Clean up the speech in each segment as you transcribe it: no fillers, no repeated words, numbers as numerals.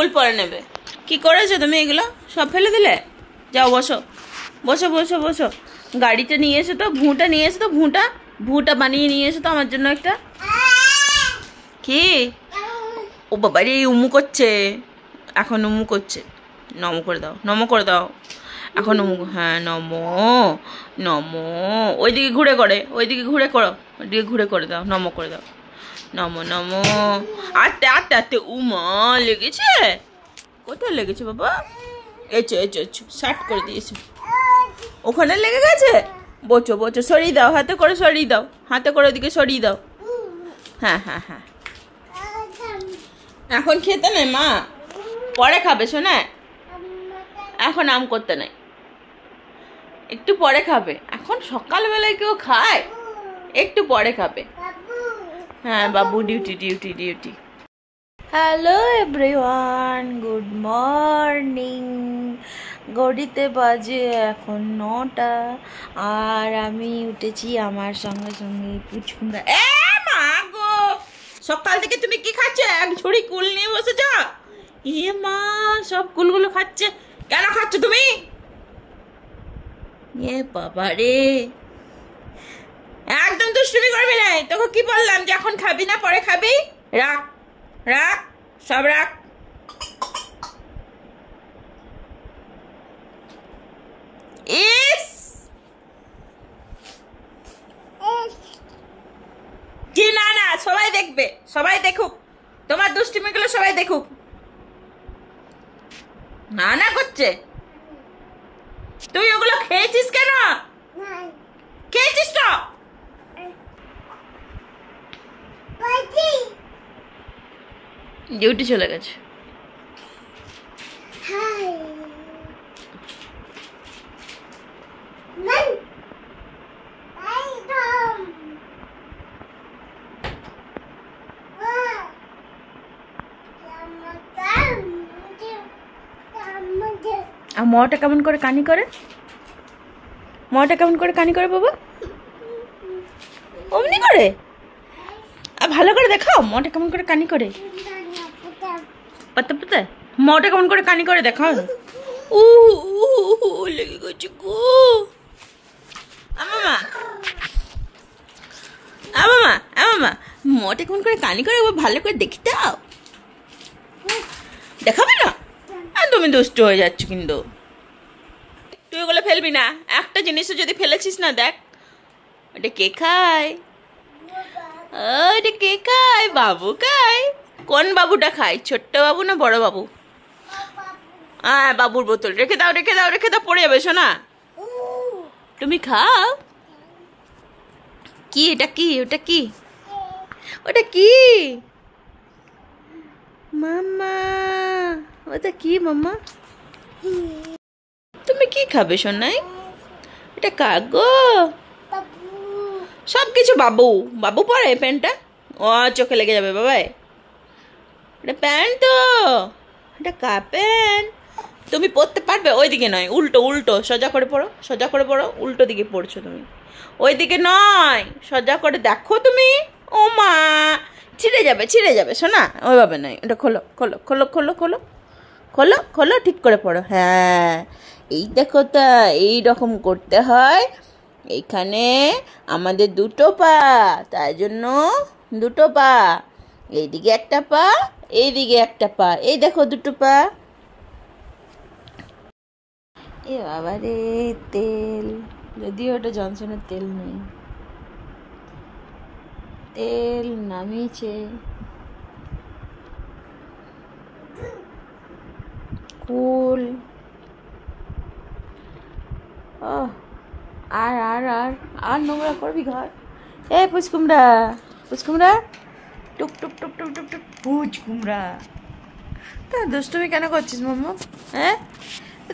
ফুল পরে নেবে। কি করেছো তুমি? এগুলো সব ফেলে দিলে? যাও বসো বসো বসো বসো। গাড়িটা নিয়ে এসো তো, ভুঁটা নিয়ে এসো তো, ভুঁটা বানিয়ে নিয়ে এসো তো আমার জন্য একটা। কি? ও বাবা রে, উমু করছে, এখন উমু করছে। নমো করে দাও, নমো করে দাও এখন। উমু, হ্যাঁ নমো নমো। ওইদিকে ঘুরে করে, ওইদিকে ঘুরে করো, ওইদিকে ঘুরে করে দাও, নমো করে দাও। নমো নমো। আটতে আটতে আটতে, উমা লেগেছে। কোথায় লেগেছে বাবা? এচো এচো এচো, শার্ট করে দিয়েছে, ওখানে লেগে গেছে। বোচো বোচো, সরিয়ে দাও, হাতে করে সরিয়ে দাও, হাতে করে ওদিকে সরিয়ে দাও। হ্যাঁ হ্যাঁ হ্যাঁ, এখন খেতে নেই মা, পরে খাবে শোনা। এখন আম করতে নেই, একটু পরে খাবে। এখন সকালবেলায় কেউ খায়? একটু পরে খাবে। হ্যাঁ বাবু, duty duty duty. Hello everyone, good morning. ঘড়িতে বাজে এখন 9টা, আর আমি উঠেছি আমার সঙ্গে সঙ্গে পুচকুমরা। এ মা গো, সকাল থেকে তুমি কি খাচ্ছ? এক ঝুড়ি কুল নিয়ে বসেছ? এ মা, সব কুলগুলো খাচ্ছে। কেন খাচ্ছ তুমি? এ বাবা রে, একদম দুষ্টুমি করবি না। তোকে কি বললাম যে এখন খাবি না, পরে খাবি? রাখ রাখ, সব রাখ। ইস, কি? না না, সবাই দেখবে, সবাই দেখুক তোমার দুষ্টুমিগুলো, সবাই দেখুক। না না করছে। তুই ওগুলো খেয়েছিস কেন? খেয়েছিস তো? ডিউটি চলে গেছে। আর মাটা কেমন করে কানি করে? মাটা কেমন করে কানি করে বাবা? অমনি করে? আর ভালো করে দেখাও, মাটা কেমন করে কানি করে। পাতা পাতা, মাটা কেমন করে কানি করে দেখাও। ও লেগে গেছে গো। আমামা আমামা আমামা, মাটা কেমন করে কানি করে ভালো করে দেখি দাও। দেখাবে না? আর তুমি দুষ্ট হয়ে যাচ্ছ কিন্তু। তুই ওগুলো ফেলবি না, একটা জিনিসও যদি ফেলেছিস না, দেখ ওটা কে খায়। ওটা কে খায়? বাবু খায়। কোন বাবুটা খায়? ছোট্ট বাবু না বড় বাবু? হ্যাঁ বাবুর বোতল। রেখে দাও রেখে দাও রেখে দাও, পড়ে যাবে শোনা। তুমি খাও। কি এটা? কি ওটা? কি ওটা? কি মাম্মা? ওটা কি মাম্মা? তুমি কি খাবে সোনাই? এটা কাগো সব কিছু। বাবু বাবু পরে প্যান্টটা, ও চোখে লেগে যাবে বাবাই। এটা প্যান্ট তো, এটা কা প্যান্ট। তুমি পরতে পারবে? ওইদিকে নয়, উল্টো উল্টো, সোজা করে পড়ো, সোজা করে পড়ো। উল্টো দিকে পড়ছো তুমি, ওইদিকে নয়, সোজা করে দেখো তুমি। ও মা, ছিঁড়ে যাবে ছিঁড়ে যাবে শোনা, ওইভাবে নয়। ওটা খোলো খোলো খোলো খোলো খোলো খোলো খোলো, ঠিক করে পড়ো। হ্যাঁ, এই দেখো তা, এইরকম করতে হয়। এইখানে আমাদের দুটো পা, তাই জন্য দুটো পা। এইদিকে একটা পা, এইদিকে একটা পা। এই দেখো দুটো পা। এ বাবা রে, তেল, যদিও ওটা জনসনের তেল নেই। তেল নামিয়েছে। কুল। ও, আর আর আর আর নোংরা করবি ঘর? এ পুচকুমড়া, পুচকুমড়া, টুক টুক টুক টুক টুক টুক, পুচকুমড়া। তা দুষ্টুমি কেন করছিস মাম্মা? হ্যাঁ,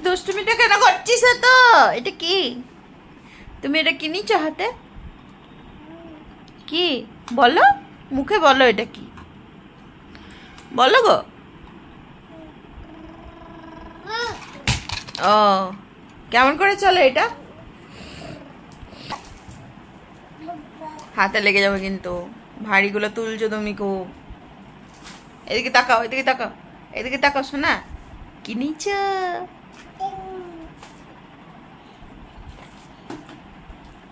দুষ্টুমিটা কেন করছিস? তো এটা কি? তুমি এটা কি নিচ্ছ হাতে? কি বলো, মুখে বলো, এটা কি বলো গো? ও, কেমন করে চলে এটা? হাতে লেগে যাবে কিন্তু, ভারীগুলো তুলছো তুমি খুব। এদিকে তাকাও, এদিকে তাকাও। এদিকে তাকাও শোনা, কি নিচ্ছ?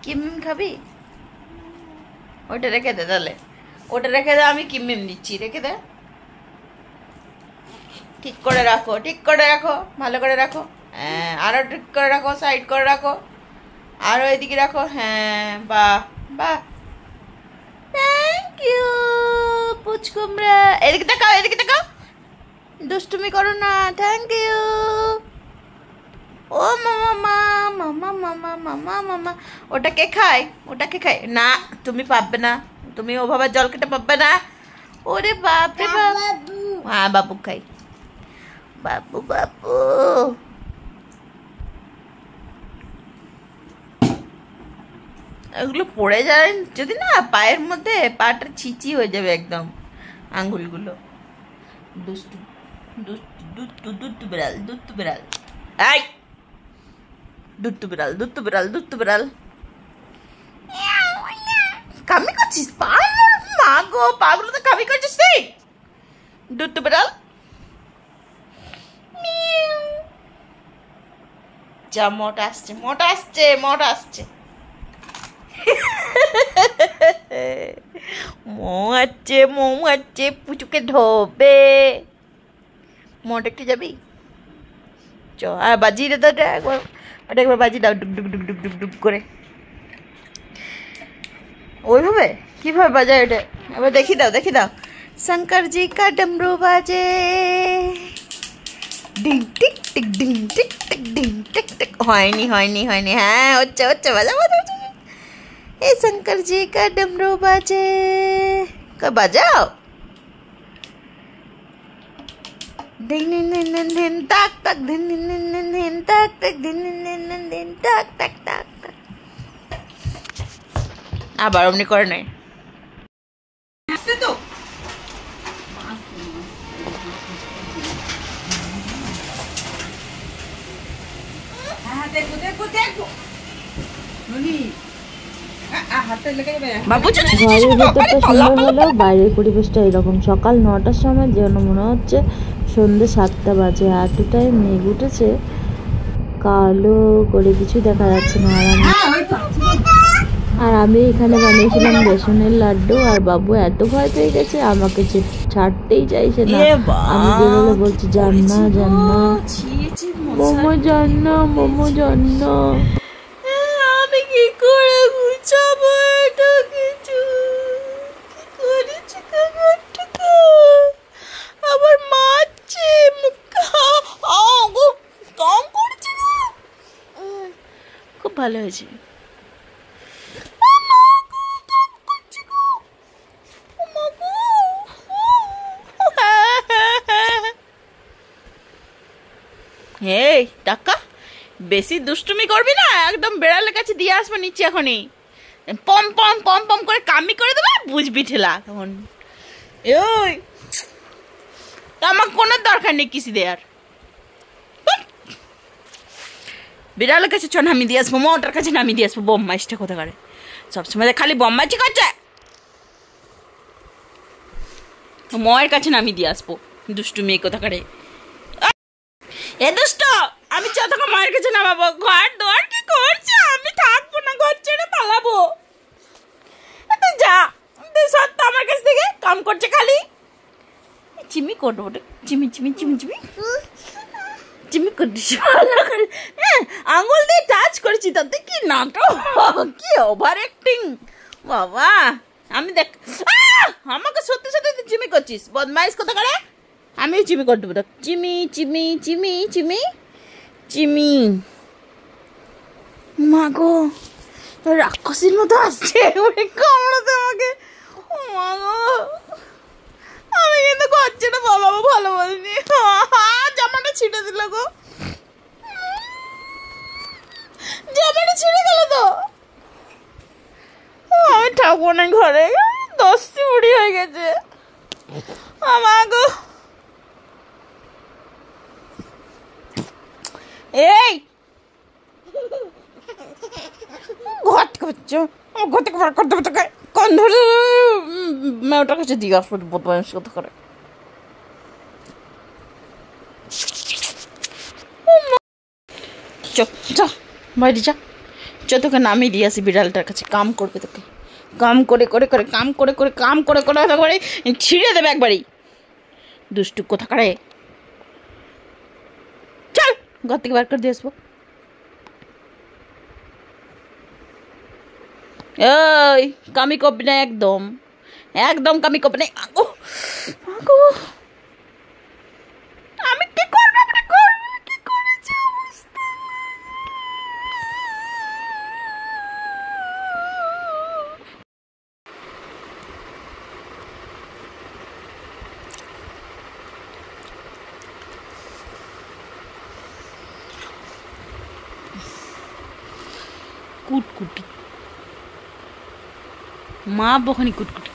কিমিম খাবি? ওটা রেখে দে তাহলে, ওটা রেখে দে, আমি কিমিম দিচ্ছি, রেখে দে। ঠিক করে রাখো, ঠিক করে রাখো, ভালো করে রাখো। হ্যাঁ, আরো ঠিক করে রাখো, সাইড করে রাখো, আরো এদিকে রাখো। হ্যাঁ, বাহ বাহ, থ্যাংক ইউ পুচকুমড়া। এদিকে তাকাও, এদিকে তাকাও, দুষ্টুমি করো না। Thank you. ও মামা মামা মামা মামা মামা। ওটা কে খায়? ওটা কে খায়? না, তুমি পাবে না, তুমি ওভাবে জল কেটে পাবে না। ওরে বাপ রে বাপ। হ্যাঁ, বাবু খাই, বাবু বাবু। এগুলো পড়ে যায় যদি না পায়ের মধ্যে, পাটা ছিচি হয়ে যাবে একদম, আঙ্গুলগুলো। দুষ্টু দুষ্টু দুষ্টু দুষ্টু বিড়াল, দুষ্টু বিড়াল। এই দুষ্টু বিড়াল, দুষ্টু বিড়াল, দুষ্টু বিড়াল। কামি করছিস পা? মা গো, পাগুলো তো কামি করছিস তুই, দুষ্টু বিড়াল। যা, মোটা আসছে, মোটা আসছে, মোটা আসছে। মৌ আছে, পুচুকে ঢোবে। মোটা একটু যাবি? চ, আর বাজিয়ে দে তো একবার, ওটা একবার বাজি দাও, ডুক ডুক ডুক ডুক ডুক ডুক করে। ওইভাবে কিভাবে বাজায় ওটা? এবার দেখি দাও, দেখি দাও। শঙ্কর জি কা ডমরু বাজে, ding tick tick, ding tick tick, ding tick tick. হয়নি হয়নি হয়নি, হ্যাঁ হচ্ছে হচ্ছে, বাজা বাজা বাজা। ए शंकर जी का डमरू बाजे, का बजाओ। दिन दिन दिन दिन तक तक, दिन दिन दिन दिन तक तक, दिन दिन दिन दिन तक तक तक तक। আবার অমনি করে নাই। আসছে তো, হ্যাঁ দেখো দেখো দেখো নুনি। ঘরের ভেতরটা সুন্দর হলেও বাইরের পরিবেশটা এরকম। সকাল 9টার সময় যেন মনে হচ্ছে সন্ধ্যে 7টা বাজে, এতটাই মেঘ উঠেছে, কালো করে কিছু দেখা যাচ্ছে না। আর আমি এখানে বানিয়েছিলাম বেসনের লাড্ডু, আর বাবু এত ভয় পেয়ে গেছে, আমাকে ছাড়তেই চাইছে না। আমি বেরোলে বলছি যান না, যান না, মোমো যান না, মোমো যান না। আমি কি করে গুছাবো এটা কিছু? কি করেছি কাকারটাকে? আবার মারছে, কম করছে না। খুব ভালো হয়েছে। এই টাকা বেশি দুষ্টুমি করবি না, একদম বেড়ালের কাছে দিয়ে আসবো নিচে এখনই। পম পম পম পম করে কামি করে দেবে, বুঝবি ঠেলা তখন। ওই তা আমার কোনো দরকার নেই কিছু দেয়ার। বিড়ালের কাছে চ নামিয়ে দিয়ে আসবো, মোটার কাছে নামিয়ে দিয়ে আসবো। বম্মাইশটা কোথায় করে সবসময় খালি বম্মাইছি করছে। ময়ের কাছে নামিয়ে দিয়ে আসবো, দুষ্টু মেয়ে কোথা করে। এ দুষ্ট, আমি তোকে মায়ের কাছে নামাবো। ঘর দোয়ার কি করছে? আমি থাকবো না, ঘর ছেড়ে পালাবো। তুই যা, তুই সত্য আমার কাছ থেকে কাম করছে খালি। চিমি করবো, চিমি চিমি চিমি চিমি চিমি করছিস, হ্যাঁ আঙুল দিয়ে টাচ করেছি, তাতে কি নাটক, কি ওভার অ্যাক্টিং বাবা। আমি দেখ, আমাকে সত্যি সত্যি তুই চিমি করছিস, বদমাইশ কোথা করে। আমিও চিমি করে দেবো, চিমি চিমি চিমি চিমি চিমি। মা গো, রাক্ষসীর মতো আসছে কামড়াতে আমাকে। মা গো, আমি কিন্তু করছি না, বলাবো ভালো বলিনি। জামাটা ছিঁড়ে দিল গো, জামাটা ছিঁড়ে গেল তো। আমি থাকবো না ঘরে, 10টি বুড়ি হয়ে গেছে আমার গো। এই ঘট করছো, ঘর থেকে বার করে দেবো তোকে। কোন ধরে মেয়েটার কাছে দিয়ে আসবো, বদমাইশ কথা করে। চ যা বাইরে যা, চ তোকে নামিয়ে দিয়ে আসি বিড়ালটার কাছে, কাম করবে তোকে, কাম করে করে করে কাম করে করে কাম করে করে একবারে ছিঁড়ে দেবে একবারেই, দুষ্টু কোথাকারে। চল ঘর থেকে বার করে দিয়ে আসবো। ওই কামি করবি না, একদম একদম কামি করবি না। আগো আগো আমি কি করবো, আপনি করবো কি করেছে অবস্থা। কুটকুটি মা বখানি কুটকুটি।